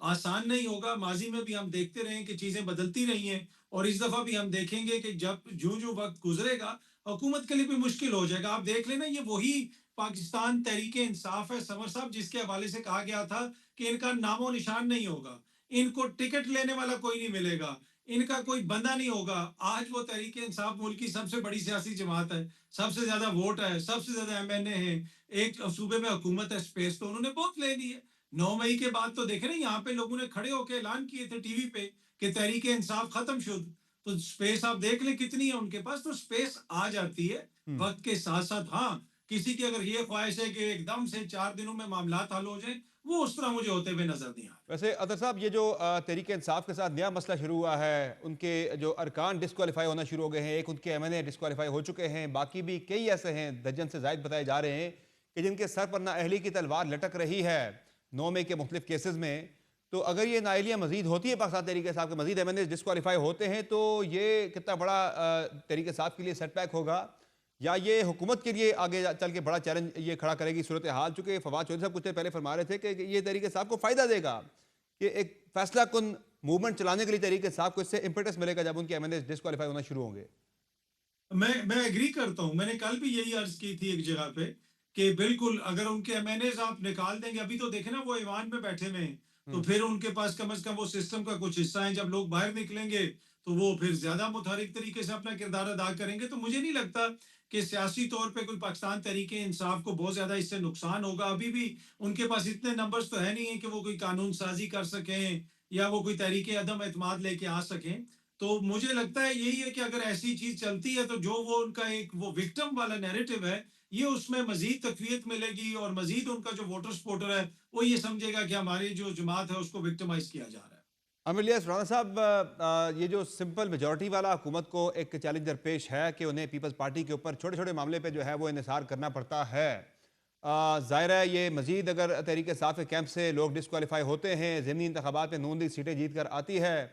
آسان نہیں ہوگا. ماضی میں بھی ہم دیکھتے رہے ہیں کہ چیزیں بدلتی رہی ہیں اور اس دفعہ بھی ہم دیکھیں گے کہ جب جو وقت گزرے گا حکومت کے لیے بھی مشکل ہو جائے گا. آپ دیکھ لینا یہ وہی پاکستان تحریک انصاف ہے سمر صاحب جس کے حوالے سے کہا گیا تھا کہ ان کا نام و نشان نہیں ہوگا, ان کو ٹکٹ لینے والا کوئی نہیں ملے گا, ان کا کوئی بندہ نہیں ہوگا. آج وہ تحریک انصاف ملک کی سب سے بڑی سیاسی جماعت ہے, سب سے زیادہ ووٹ ہے, سب سے زیادہ ایم این اے ہیں, ایک صوبے میں حکومت ہے, اسپیس تو انہوں نے بہت لے لی ہے. 9 مئی کے بعد تو دیکھ رہے ہیں یہاں پہ لوگوں نے کھڑے ہو کے اعلان کیے تھے ٹی وی پہ کہ تحریک انصاف ختم شد. تو اسپیس آپ دیکھ لیں کتنی ہے ان کے پاس, تو اسپیس آ جاتی ہے ہم۔ وقت کے ساتھ ساتھ. ہاں کسی کی اگر یہ خواہش ہے کہ ایک دم سے 4 دنوں میں معاملات حل ہو جائیں, وہ اس طرح مجھے ہوتے ہوئے نظر نہیں آ رہے. ویسے اطہر صاحب یہ جو تحریک انصاف کے ساتھ نیا مسئلہ شروع ہوا ہے, ان کے جو ارکان ڈسکوالیفائی ہونا شروع ہو گئے ہیں, ایک ان کے ایم این اے ڈسکوالیفائی ہو چکے ہیں, باقی بھی کئی ایسے ہیں درجن سے زائد بتائے جا رہے ہیں کہ جن کے سر پر نااہلی کی تلوار لٹک رہی ہے 9 مئی کے مختلف کیسز میں. تو اگر یہ نااہلیاں مزید ہوتی ہیں پاکستان تحریک انصاف کے, مزید ایم این اے ڈسکوالیفائی ہوتے ہیں, تو یہ کتنا بڑا تحریک انصاف کے لیے سیٹ بیک ہوگا, یا یہ حکومت کے لیے آگے چل کے بڑا چیلنج یہ کھڑا کرے گی صورتحال؟ چونکہ فواد چودھری صاحب کچھ دیر پہلے فرما رہے تھے کہ یہ تحریک انصاف کو فائدہ دے گا, کہ ایک فیصلہ کن موومنٹ چلانے کے لیے تحریک انصاف کو اس سے امپیٹس ملے گا جب ان کے ایم این اے ڈسکوالیفائی ہونا شروع ہوں گے. میں ایگری کرتا ہوں, میں نے کل بھی یہی عرض کی تھی ایک جگہ پہ کہ بالکل اگر ان کے ایم این ایز آپ نکال دیں گے, ابھی تو دیکھیں نا وہ ایوان میں بیٹھے ہوئے ہیں, تو پھر ان کے پاس کم از کم وہ سسٹم کا کچھ حصہ ہے, جب لوگ باہر نکلیں گے تو وہ پھر زیادہ متحرک طریقے سے اپنا کردار ادا کریں گے. تو مجھے نہیں لگتا کہ سیاسی طور پہ کوئی پاکستان تحریک انصاف کو بہت زیادہ اس سے نقصان ہوگا. ابھی بھی ان کے پاس اتنے نمبرز تو ہے نہیں ہیں کہ وہ کوئی قانون سازی کر سکیں یا وہ کوئی تحریک عدم اعتماد لے کے آ سکیں. تو مجھے لگتا ہے یہی ہے کہ اگر ایسی چیز چلتی ہے تو جو وہ ان کا ایک وہ وکٹم والا نیریٹو ہے, یہ اس میں مزید تقویت ملے گی, اور مزید ان کا جو ووٹر سپورٹر ہے وہ یہ سمجھے گا کہ ہماری جو جماعت ہے اس کو وکٹمائز کیا جا رہا ہے. الیاس رانا صاحب, یہ جو سمپل میجورٹی والا حکومت کو ایک چیلنج درپیش ہے کہ انہیں پیپلز پارٹی کے اوپر چھوٹے چھوٹے معاملے پہ جو ہے وہ انحصار کرنا پڑتا ہے. ظاہر ہے یہ مزید اگر تحریک انصاف کے کیمپ سے لوگ ڈسکوالیفائی ہوتے ہیں, ضمنی انتخابات میں نون لیگ سیٹیں جیت کر آتی ہے,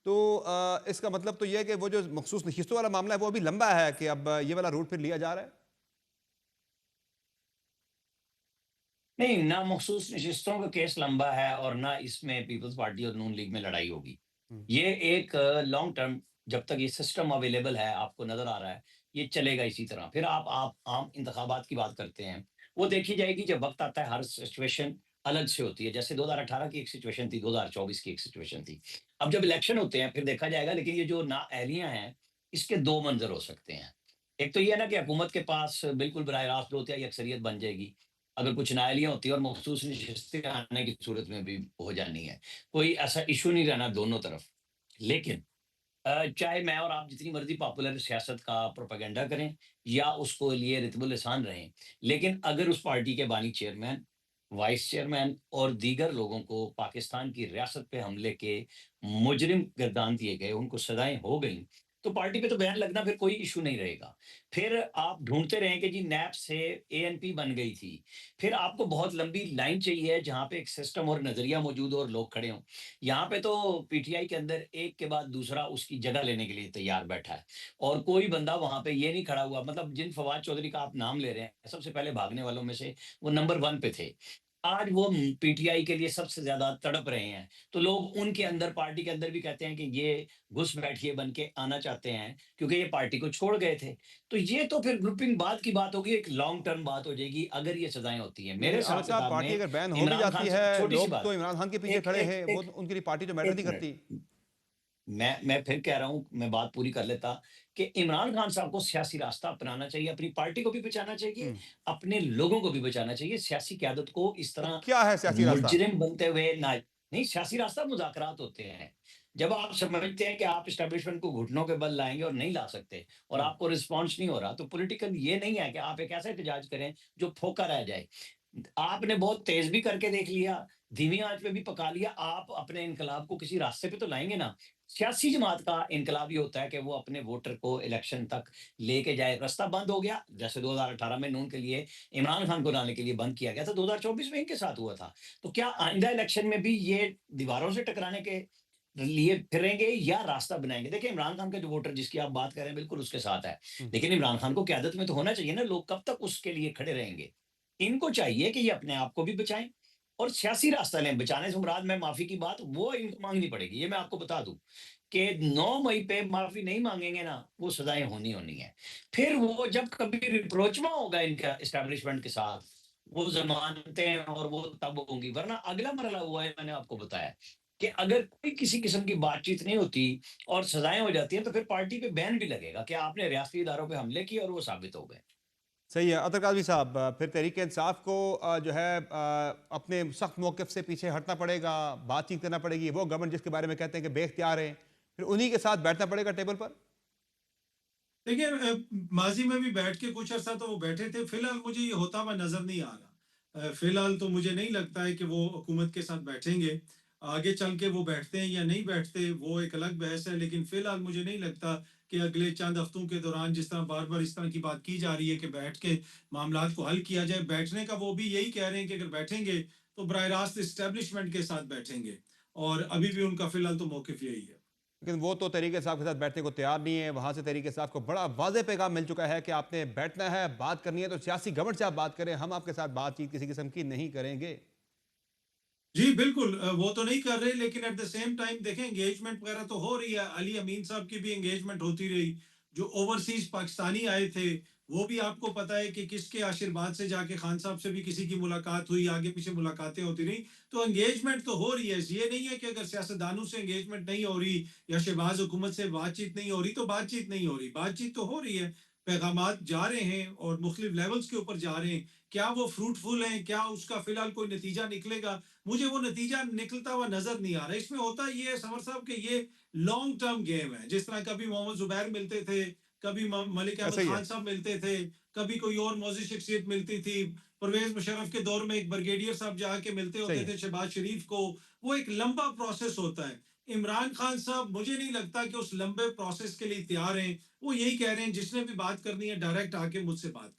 تو اس کا مطلب تو یہ ہے کہ وہ جو مخصوص نشستوں والا معاملہ ہے وہ ابھی لمبا ہے, کہ اب یہ والا روٹ پھر لیا جا رہا ہے. نہیں, نہ مخصوص نشستوں کا کیس لمبا ہے اور نہ اس میں پیپلز پارٹی اور نون لیگ میں لڑائی ہوگی. ہم۔ یہ ایک لانگ ٹرم, جب تک یہ سسٹم اویلیبل ہے آپ کو نظر آ رہا ہے یہ چلے گا اسی طرح. پھر آپ عام انتخابات کی بات کرتے ہیں, وہ دیکھی جائے گی جب وقت آتا ہے. ہر سچویشن الگ سے ہوتی ہے, جیسے 2018 کی ایک سچویشن تھی, 2024 کی ایک سچویشن تھی. اب جب الیکشن ہوتے ہیں پھر دیکھا جائے گا. لیکن یہ جو نااہلیاں ہیں اس کے دو منظر ہو سکتے ہیں. ایک تو یہ ہے نا کہ حکومت کے پاس بالکل براہ راست ہوتا ہے, اکثریت بن جائے گی اگر کچھ نااہلیاں ہوتی ہیں, اور مخصوص نشستیں آنے کی صورت میں بھی ہو جانی ہے. کوئی ایسا ایشو نہیں رہنا دونوں طرف. لیکن چاہے میں اور آپ جتنی مرضی پاپولر سیاست کا پروپیگنڈا کریں یا اس کو لیے رتب الحسان رہیں, لیکن اگر اس پارٹی کے بانی چیئرمین, وائس چیئرمین اور دیگر لوگوں کو پاکستان کی ریاست پہ حملے کے مجرم گردان دیے گئے, ان کو سزائیں ہو گئیں, تو پارٹی پہ تو بیان لگنا پھر کوئی ایشو نہیں رہے گا. پھر آپ ڈھونڈتے رہیں کہ جی نیب سے اے این پی بن گئی تھی, پھر آپ کو بہت لمبی لائن چاہیے جہاں پہ ایک سسٹم اور نظریہ موجود ہو اور لوگ کھڑے ہوں. یہاں پہ تو پی ٹی آئی کے اندر ایک کے بعد دوسرا اس کی جگہ لینے کے لیے تیار بیٹھا ہے, اور کوئی بندہ وہاں پہ یہ نہیں کھڑا ہوا. مطلب جن فواد چودھری کا آپ نام لے رہے ہیں, سب سے پہلے بھاگنے والوں میں سے وہ نمبر 1 پہ تھے. آج وہ پی ٹی آئی کے لیے سب سے زیادہ تڑپ رہے ہیں. تو لوگ ان کے اندر, پارٹی کے اندر بھی کہتے ہیں کہ یہ گھس بیٹھیے بن کے آنا چاہتے ہیں, کیونکہ یہ پارٹی کو چھوڑ گئے تھے. تو یہ تو پھر گروپنگ بعد کی بات ہوگی, ایک لانگ ٹرم بات ہو جائے گی اگر یہ سزائیں ہوتی ہیں. میرے لیکن عامر حساب صاحب کتاب پارٹی میں اگر بین ہو بھی عمران خان جاتی سے ہے, چھوٹی سی لوگ تو بات, عمران خان کے پیچھے ایک کھڑے ایک ہیں, وہ ایک ان کے لیے پارٹی تو میٹر نہیں ایک منٹ, کرتی. میں پھر کہہ رہا ہوں, میں بات پوری کر لیتا, کہ عمران خان صاحب کو سیاسی راستہ اپنانا چاہیے, اپنی پارٹی کو بھی بچانا چاہیے, ہم۔ اپنے لوگوں کو بھی بچانا چاہیے. سیاسی قیادت کو اس تو طرح کیا ہے سیاسی راستہ؟ مجرم بنتے ہوئے نہ, نہیں, سیاسی راستہ مذاکرات ہوتے ہیں. جب آپ سمجھتے ہیں کہ آپ اسٹیبلشمنٹ کو گھٹنوں کے بل لائیں گے اور نہیں لا سکتے, اور ہم۔ آپ کو رسپانس نہیں ہو رہا, تو پولیٹیکل یہ نہیں ہے کہ آپ ایک ایسا احتجاج کریں جو پھوکا رہ جائے. آپ نے بہت تیز بھی کر کے دیکھ لیا, دھیمی آنچ پہ بھی پکا لیا, آپ اپنے انقلاب کو کسی راستے پہ تو لائیں گے نا. سیاسی جماعت کا انقلاب یہ ہوتا ہے کہ وہ اپنے ووٹر کو الیکشن تک لے کے جائے. راستہ بند ہو گیا, جیسے 2018 میں نون کے لیے عمران خان کو لانے کے لیے بند کیا گیا تھا, 2024 میں ان کے ساتھ ہوا تھا. تو کیا آئندہ الیکشن میں بھی یہ دیواروں سے ٹکرانے کے لیے پھریں گے یا راستہ بنائیں گے؟ دیکھیں, عمران خان کا جو ووٹر جس کی آپ بات کر رہے ہیں بالکل اس کے ساتھ ہے, ہم۔ لیکن عمران خان کو قیادت میں تو ہونا چاہیے نا. لوگ کب تک اس کے لیے کھڑے رہیں گے؟ ان کو چاہیے کہ یہ اپنے آپ کو بھی بچائیں, اور سیاسی راستہ لیں. بچانے سے مراد میں معافی کی بات وہ ان کو مانگنی پڑے گی. یہ میں آپ کو بتا دوں کہ 9 مئی پہ معافی نہیں مانگیں گے نا، وہ سزائیں ہونی ہیں. پھر وہ جب کبھی ریپروچمنٹ ہوگا ان کا اسٹیبلشمنٹ کے ساتھ، وہ ضمانتیں اور وہ تب ہوں گی. ورنہ اگلا مرحلہ ہوا ہے، میں نے آپ کو بتایا کہ اگر کوئی کسی قسم کی بات چیت نہیں ہوتی اور سزائیں ہو جاتی ہیں تو پھر پارٹی پہ بین بھی لگے گا کہ آپ نے ریاستی اداروں پہ حملے کیے اور وہ ثابت ہو گئے. صحیح ہے اطہر قادری صاحب، پھر تحریک انصاف کو جو ہے اپنے سخت موقف سے پیچھے ہٹنا پڑے گا، بات چیت کرنا پڑے گی. وہ گورنمنٹ جس کے بارے میں کہتے ہیں کہ بے اختیار ہیں، پھر انہی کے ساتھ بیٹھنا پڑے گا ٹیبل پر. دیکھیے ماضی میں بھی بیٹھ کے کچھ عرصہ تو وہ بیٹھے تھے. فی الحال مجھے یہ ہوتا ہوا نظر نہیں آ رہا. فی الحال تو مجھے نہیں لگتا ہے کہ وہ حکومت کے ساتھ بیٹھیں گے. آگے چل کے وہ بیٹھتے ہیں یا نہیں بیٹھتے وہ ایک الگ بحث ہے، لیکن فی الحال مجھے نہیں لگتا کہ اگلے چند ہفتوں کے دوران جس طرح بار بار اس طرح کی بات کی جا رہی ہے کہ بیٹھ کے معاملات کو حل کیا جائے. بیٹھنے کا وہ بھی یہی کہہ رہے ہیں کہ اگر بیٹھیں گے تو براہ راست اسٹیبلشمنٹ کے ساتھ بیٹھیں گے، اور ابھی بھی ان کا فی الحال تو موقف یہی ہے. لیکن وہ تو تحریک انصاف کے ساتھ بیٹھنے کو تیار نہیں ہے. وہاں سے تحریک انصاف کو بڑا واضح پیغام مل چکا ہے کہ آپ نے بیٹھنا ہے، بات کرنی ہے تو سیاسی گورنمنٹ سے آپ بات کریں، ہم آپ کے ساتھ بات چیت کسی قسم کی نہیں کریں گے. جی بالکل، وہ تو نہیں کر رہے، لیکن ایٹ دا سیم ٹائم دیکھیں انگیجمنٹ وغیرہ تو ہو رہی ہے. علی امین صاحب کی بھی انگیجمنٹ ہوتی رہی. جو اوورسیز پاکستانی آئے تھے وہ بھی آپ کو پتا ہے کہ کس کے آشرواد سے جا کے خان صاحب سے بھی کسی کی ملاقات ہوئی، آگے پیچھے ملاقاتیں ہوتی رہی. تو انگیجمنٹ تو ہو رہی ہے. یہ نہیں ہے کہ اگر سیاستدانوں سے انگیجمنٹ نہیں ہو رہی یا شہباز حکومت سے بات چیت نہیں ہو رہی تو بات چیت نہیں ہو رہی. بات چیت تو ہو رہی ہے، پیغامات جا رہے ہیں اور مختلف لیولز کے اوپر جا رہے ہیں. کیا وہ فروٹفل ہیں، کیا اس کا فی الحال کوئی نتیجہ نکلے گا؟ مجھے وہ نتیجہ نکلتا ہوا نظر نہیں آ رہا. اس میں ہوتا یہ ہے سمر صاحب کہ یہ لانگ ٹرم گیم ہے. جس طرح کبھی محمد زبیر ملتے تھے، کبھی ملک ایسا احمد ہی ہے. خان صاحب ملتے تھے، کبھی کوئی اور معزز شخصیت ملتی تھی. پرویز مشرف کے دور میں ایک بریگیڈیئر صاحب جا کے ملتے ہوتے صحیح ہے. تھے شہباز شریف کو. وہ ایک لمبا پروسیس ہوتا ہے. عمران خان صاحب مجھے نہیں لگتا کہ اس لمبے پروسیس کے لیے تیار ہیں. وہ یہی کہہ رہے ہیں جس نے بھی بات کرنی ہے ڈائریکٹ آ کے مجھ سے بات کریں.